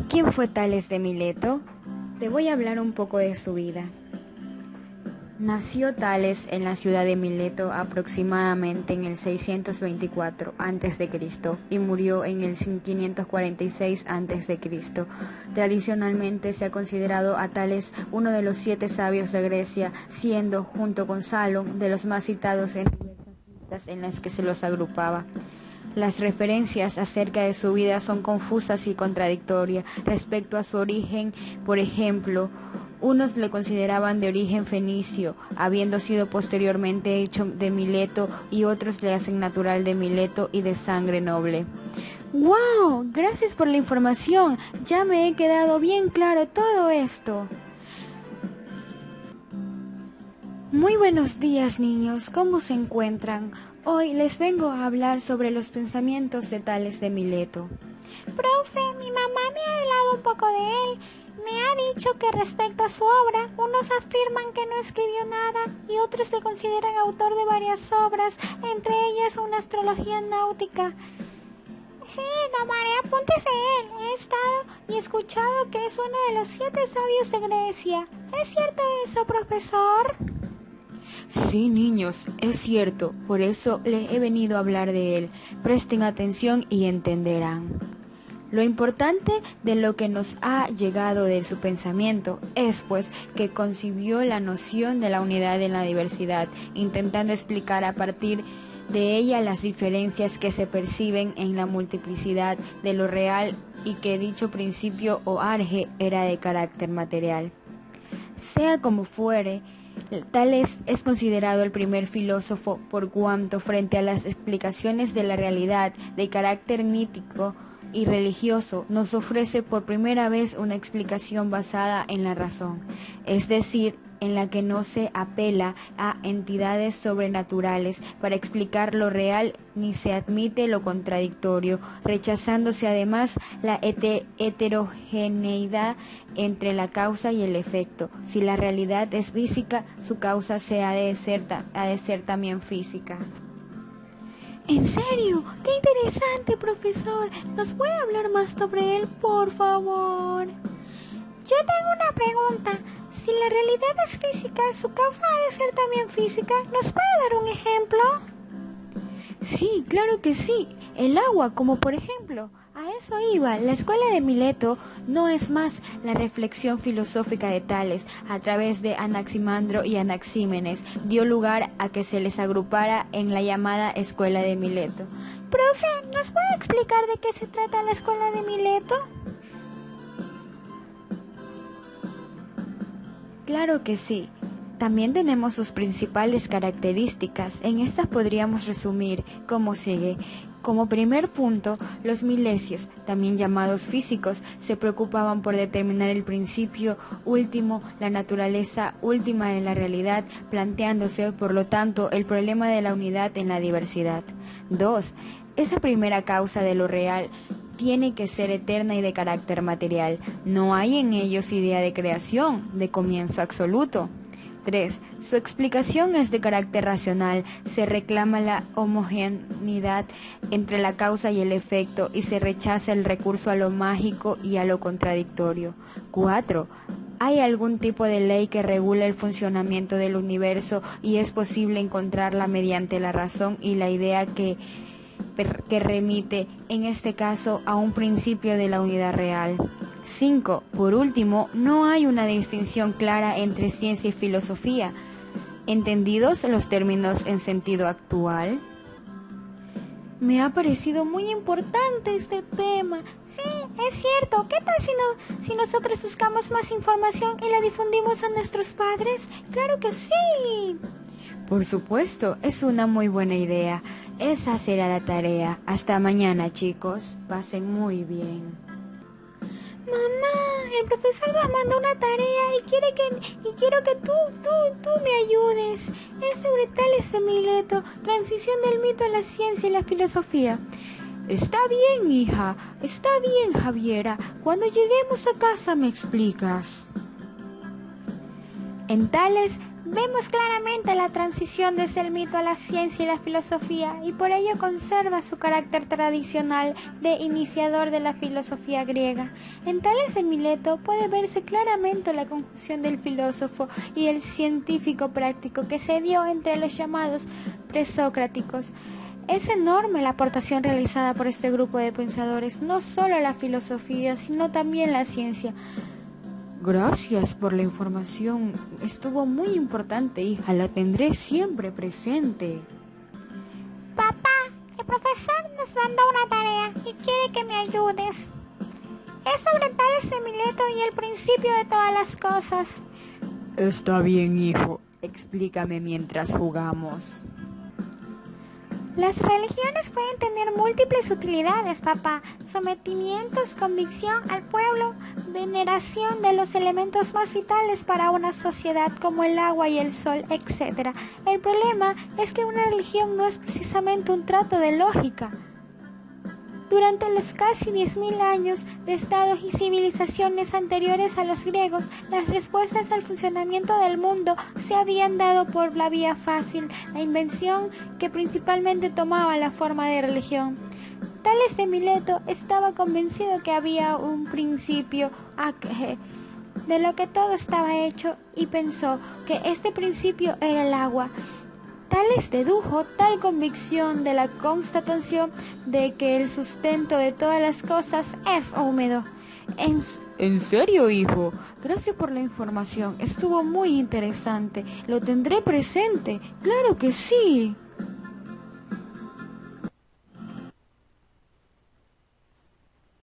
¿Quién fue Tales de Mileto? Te voy a hablar un poco de su vida. Nació Tales en la ciudad de Mileto aproximadamente en el 624 a.C. y murió en el 546 a.C. Tradicionalmente se ha considerado a Tales uno de los 7 sabios de Grecia, siendo, junto con Salón, de los más citados en diversas listas en las que se los agrupaba. Las referencias acerca de su vida son confusas y contradictorias respecto a su origen. Por ejemplo, unos le consideraban de origen fenicio, habiendo sido posteriormente hecho de Mileto, y otros le hacen natural de Mileto y de sangre noble. ¡Wow! Gracias por la información. Ya me he quedado bien claro todo esto. Muy buenos días, niños. ¿Cómo se encuentran? Hoy les vengo a hablar sobre los pensamientos de Tales de Mileto. Profe, mi mamá me ha hablado un poco de él. Me ha dicho que respecto a su obra, unos afirman que no escribió nada y otros le consideran autor de varias obras, entre ellas una astrología náutica. Sí, tomaré apuntes de él. He estado y escuchado que es uno de los 7 sabios de Grecia. ¿Es cierto eso, profesor? Sí, niños, es cierto, por eso les he venido a hablar de él. Presten atención y entenderán. Lo importante de lo que nos ha llegado de su pensamiento es, pues, que concibió la noción de la unidad en la diversidad, intentando explicar a partir de ella las diferencias que se perciben en la multiplicidad de lo real, y que dicho principio o arge era de carácter material. Sea como fuere, Tales es considerado el primer filósofo por cuanto, frente a las explicaciones de la realidad de carácter mítico y religioso, nos ofrece por primera vez una explicación basada en la razón, es decir, en la que no se apela a entidades sobrenaturales para explicar lo real, ni se admite lo contradictorio, rechazándose además la heterogeneidad entre la causa y el efecto. Si la realidad es física, su causa ha de ser también física. ¿En serio? ¡Qué interesante, profesor! ¿Nos puede hablar más sobre él, por favor? Yo tengo una pregunta. Si la realidad es física, ¿su causa ha de ser también física? ¿Nos puede dar un ejemplo? Sí, claro que sí. El agua, como por ejemplo. A eso iba. La escuela de Mileto no es más la reflexión filosófica de Tales. A través de Anaximandro y Anaxímenes dio lugar a que se les agrupara en la llamada escuela de Mileto. Profe, ¿nos puede explicar de qué se trata la escuela de Mileto? Claro que sí. También tenemos sus principales características. En estas podríamos resumir como sigue. Como primer punto, los milesios, también llamados físicos, se preocupaban por determinar el principio último, la naturaleza última de la realidad, planteándose, por lo tanto, el problema de la unidad en la diversidad. 2. Esa primera causa de lo real tiene que ser eterna y de carácter material. No hay en ellos idea de creación, de comienzo absoluto. 3. Su explicación es de carácter racional. Se reclama la homogeneidad entre la causa y el efecto, y se rechaza el recurso a lo mágico y a lo contradictorio. 4. ¿Hay algún tipo de ley que regula el funcionamiento del universo y es posible encontrarla mediante la razón y la idea que remite, en este caso, a un principio de la unidad real? 5. Por último, no hay una distinción clara entre ciencia y filosofía, entendidos los términos en sentido actual. Me ha parecido muy importante este tema. Sí, es cierto. ¿Qué tal si nosotros buscamos más información y la difundimos a nuestros padres? ¡Claro que sí! Por supuesto, es una muy buena idea. Esa será la tarea. Hasta mañana, chicos. Pasen muy bien. Mamá, el profesor nos mandó una tarea y quiero que tú me ayudes. Es sobre Tales de Mileto, transición del mito a la ciencia y la filosofía. Está bien, hija. Está bien, Javiera. Cuando lleguemos a casa me explicas. En Tales Vemos claramente la transición desde el mito a la ciencia y la filosofía, y por ello conserva su carácter tradicional de iniciador de la filosofía griega. En Tales de Mileto puede verse claramente la conjunción del filósofo y el científico práctico que se dio entre los llamados presocráticos. Es enorme la aportación realizada por este grupo de pensadores, no solo a la filosofía, sino también a la ciencia. Gracias por la información. Estuvo muy importante, hija. La tendré siempre presente. Papá, el profesor nos mandó una tarea y quiere que me ayudes. Es sobre Tales de Mileto y el principio de todas las cosas. Está bien, hijo. Explícame mientras jugamos. Las religiones pueden tener múltiples utilidades, papá. Sometimientos, convicción al pueblo, veneración de los elementos más vitales para una sociedad como el agua y el sol, etc. El problema es que una religión no es precisamente un trato de lógica. Durante los casi 10.000 años de estados y civilizaciones anteriores a los griegos, las respuestas al funcionamiento del mundo se habían dado por la vía fácil, la invención que principalmente tomaba la forma de religión. Tales de Mileto estaba convencido que había un principio de lo que todo estaba hecho y pensó que este principio era el agua. Tales dedujo tal convicción de la constatación de que el sustento de todas las cosas es húmedo. ¿En serio, hijo? Gracias por la información. Estuvo muy interesante. Lo tendré presente. Claro que sí.